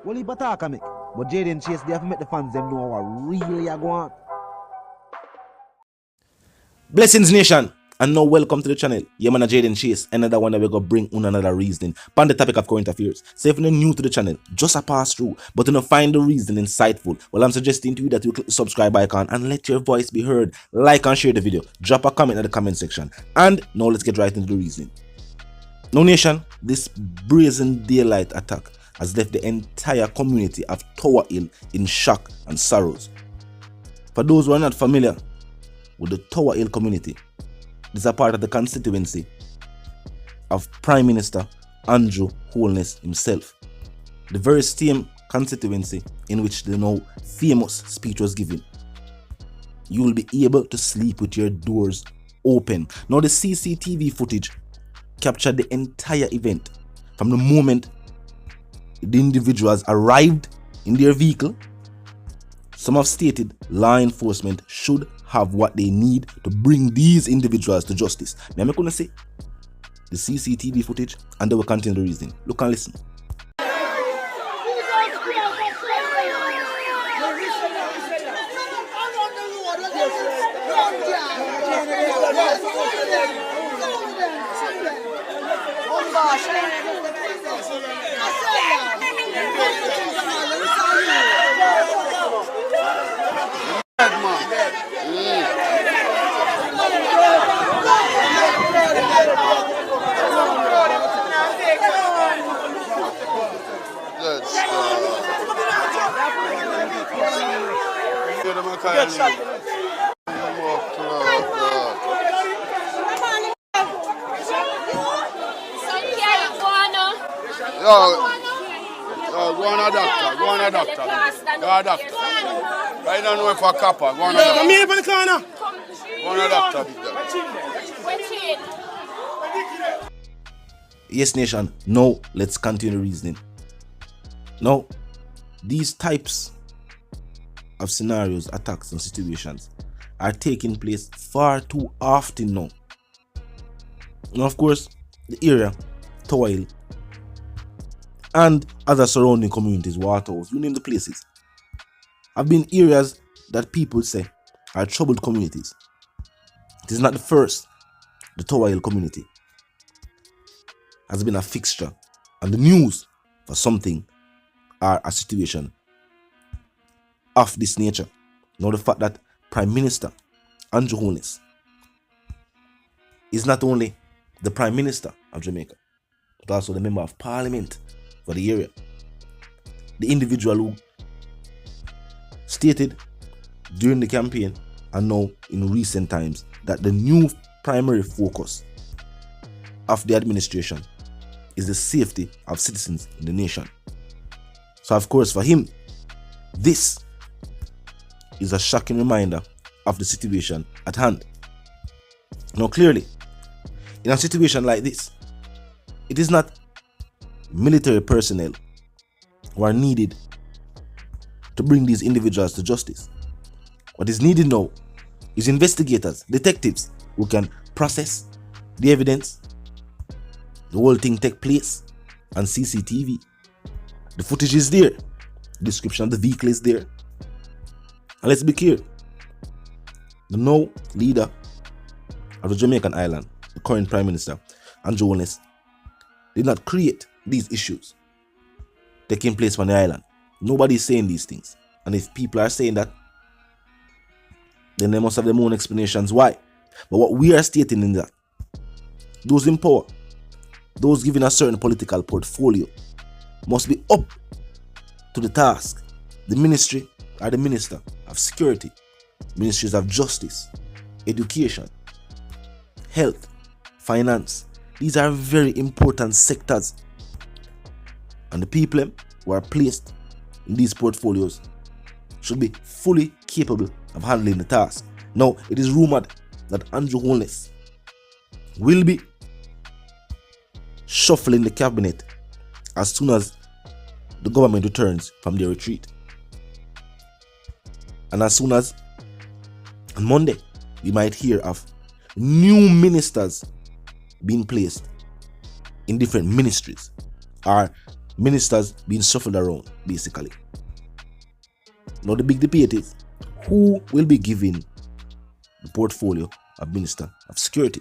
Well, he attack me. But Jaden Chase, they have to make the fans them know what really are going on. Blessings Nation, and now welcome to the channel. Yeah, man, Jaden Chase, another one that we're gonna bring on another reasoning on the topic of current affairs. So if you're new to the channel, just a pass through, but you don't find the reason insightful, well, I'm suggesting to you that you click the subscribe icon and let your voice be heard. Like and share the video, drop a comment in the comment section, and now let's get right into the reasoning. Now, Nation, this brazen daylight attack has left the entire community of Tower Hill in shock and sorrows. For those who are not familiar with the Tower Hill community, this is a part of the constituency of Prime Minister Andrew Holness himself. The very same constituency in which the now famous speech was given. You will be able to sleep with your doors open. Now the CCTV footage captured the entire event from the moment the individuals arrived in their vehicle. Some have stated law enforcement should have what they need to bring these individuals to justice. Now I'm going to say the CCTV footage and they will continue the reasoning. Look and listen. Go on a doctor. Go a doctor. I don't know if a copper. Go on a doctor. Come here for the corner. Go on a doctor. Yes, Nation, now let's continue the reasoning. Now, these types of scenarios, attacks, and situations are taking place far too often now. Now, of course, the area, Tower Hill, and other surrounding communities, Waterhouse, you name the places, have been areas that people say are troubled communities. It is not the first. The Tower Hill community has been a fixture on the news for something or a situation of this nature. Now the fact that Prime Minister Andrew Holness is not only the Prime Minister of Jamaica, but also the Member of Parliament for the area. The individual who stated during the campaign and now in recent times that the new primary focus of the administration is the safety of citizens in the nation. So of course for him, this is a shocking reminder of the situation at hand. Now clearly, in a situation like this, it is not military personnel who are needed to bring these individuals to justice. What is needed now is investigators, detectives who can process the evidence, the whole thing take place on CCTV. The footage is there, the description of the vehicle is there. And let's be clear, the now leader of the Jamaican island, the current Prime Minister, Andrew Holness, did not create these issues taking place on the island. Nobody is saying these things. And if people are saying that, then they must have their own explanations why. But what we are stating in that, those in power, those given a certain political portfolio, must be up to the task. The ministry or the Minister of Security, Ministries of Justice, Education, Health, Finance. These are very important sectors. And the people who are placed in these portfolios should be fully capable of handling the task. Now, it is rumored that Andrew Holness will be shuffling the cabinet as soon as the government returns from their retreat. And as soon as on Monday, we might hear of new ministers being placed in different ministries or ministers being shuffled around, basically. Now the big debate is, who will be given the portfolio of Minister of Security?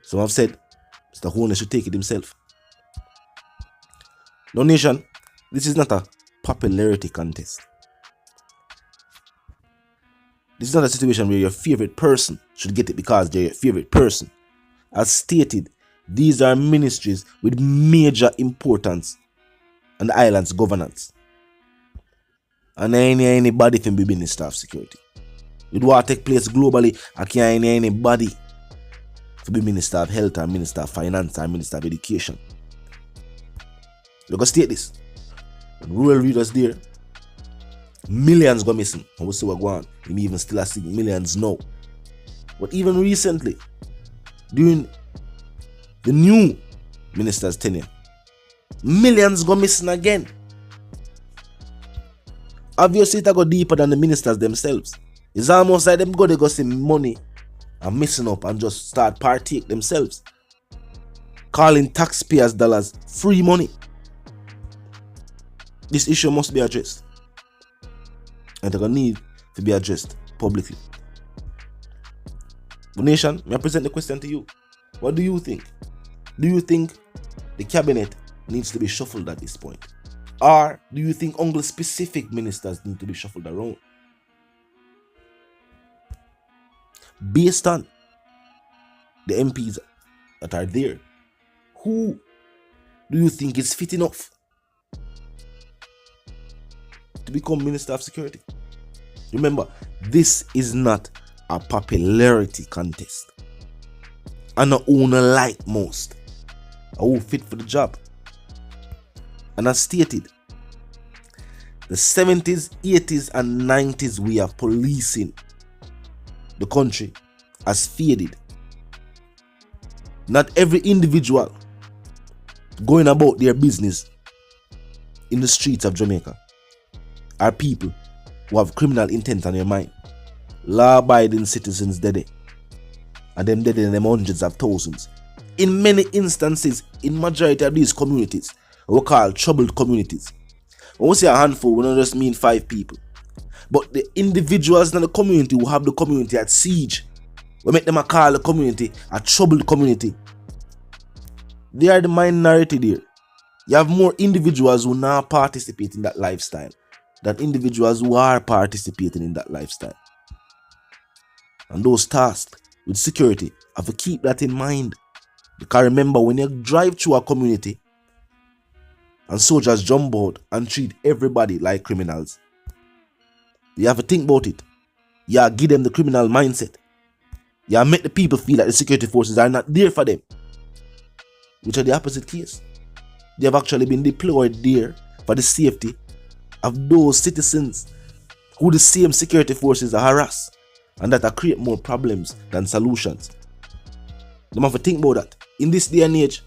Some have said Mr. Holness should take it himself. Now, nation, this is not a popularity contest. This is not a situation where your favorite person should get it because they're your favorite person. As stated, these are ministries with major importance on the island's governance. And anybody can be Minister of Security. It will take place globally. I can't anybody to be Minister of Health or Minister of Finance or Minister of Education. Look at state this. When rural readers there, millions go missing. And we see what going on. You may even still see millions now. But even recently, during the new minister's tenure, millions go missing again. Obviously, it go deeper than the ministers themselves. It's almost like them they go see money and messing up and just start partake themselves. Calling taxpayers' dollars free money. This issue must be addressed. And it's going to need to be addressed publicly. The nation, may I present the question to you. What do you think? Do you think the cabinet needs to be shuffled at this point? Or do you think only specific ministers need to be shuffled around? Based on the MPs that are there, who do you think is fit enough to become Minister of Security? Remember, this is not a popularity contest. And not owner like most. Who fit for the job. And as stated, the 70s, 80s, and 90s way of policing the country has faded. Not every individual going about their business in the streets of Jamaica are people who have criminal intent on their mind. Law-abiding citizens dead. And them dead in them hundreds of thousands. In many instances, in majority of these communities, we call troubled communities. When we say a handful, we don't just mean 5 people. But the individuals in the community who have the community at siege, we make them call the community a troubled community. They are the minority there. You have more individuals who now participate in that lifestyle than individuals who are participating in that lifestyle. And those tasked with security have to keep that in mind. Because remember, when you drive through a community and soldiers jump out and treat everybody like criminals, you have to think about it. You give them the criminal mindset. You make the people feel that the security forces are not there for them. Which are the opposite case. They have actually been deployed there for the safety of those citizens who the same security forces are harass, and that create more problems than solutions. They have to think about that. In this day and age,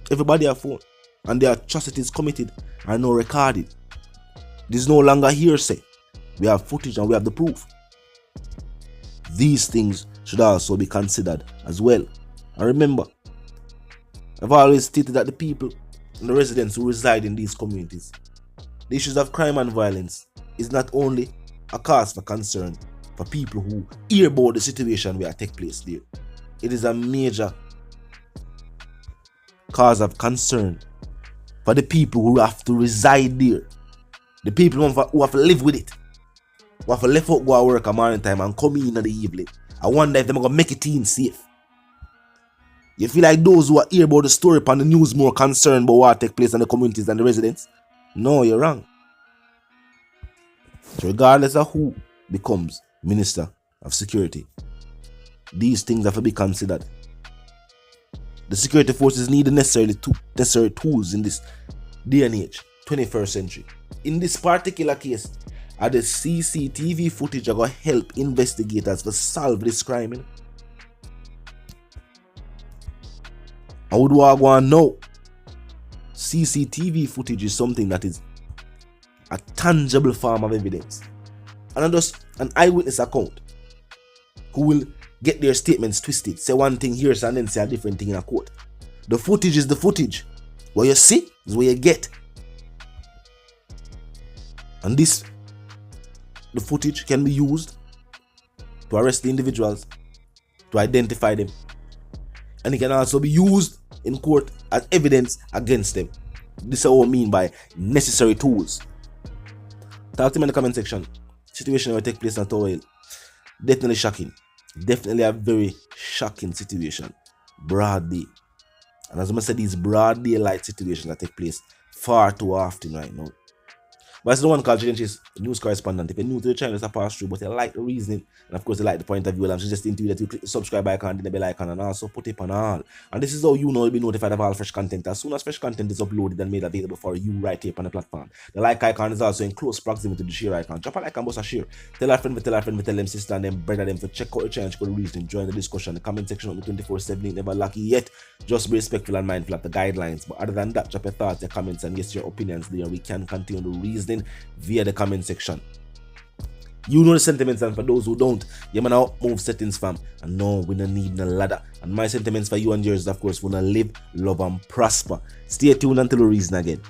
everybody have phone, and the atrocities committed are now recorded. This is no longer hearsay. We have footage and we have the proof. These things should also be considered as well. And remember, I've always stated that the people and the residents who reside in these communities, the issues of crime and violence is not only a cause for concern for people who hear about the situation where it take place there. It is a major cause of concern for the people who have to reside there. The people who have to live with it. Who have to left out go to work a morning time and come in the evening. I wonder if they're going to make it in safe. You feel like those who are hear about the story upon the news more concerned about what take place in the communities and the residents? No, you're wrong. So regardless of who becomes Minister of Security, these things have to be considered. The security forces need the necessary tools in this day and age, 21st century. In this particular case, are the CCTV footage are going to help investigators to solve this crime? And what do I want to know? CCTV footage is something that is a tangible form of evidence. And not just an eyewitness account who will get their statements twisted, say one thing here and then say a different thing in a court. The footage is the footage. What you see is what you get. And the footage can be used to arrest the individuals, to identify them. And it can also be used in court as evidence against them. This is what I mean by necessary tools. Talk to me in the comment section. Situation will take place at Tower. Definitely shocking. Definitely a very shocking situation. Broad day. And as I said, these broad daylight situations that take place far too often right now. But it's the one called Sh00t, news correspondent. If you're new to the channel, it's a pass through, but you like the reasoning, and of course you like the point of view, I'm suggesting to you that you click the subscribe icon, then the bell icon, and also put it on all. And this is how you know you'll be notified of all fresh content as soon as fresh content is uploaded and made available for you right here on the platform. The like icon is also in close proximity to the share icon. Drop a like and bust a share. Tell a friend, tell them sister and them brother them to check out the channel, check out the reasoning, join the discussion. The comment section of the 24/7 ain't never lucky yet. Just be respectful and mindful of the guidelines. But other than that, drop your thoughts, your comments, and yes, your opinions there. We can continue the reasoning via the comment section. You know the sentiments, and for those who don't, you man out move settings, fam. And no, we don't need no ladder. And my sentiments for you and yours, of course, wanna live, love, and prosper. Stay tuned until the reason again.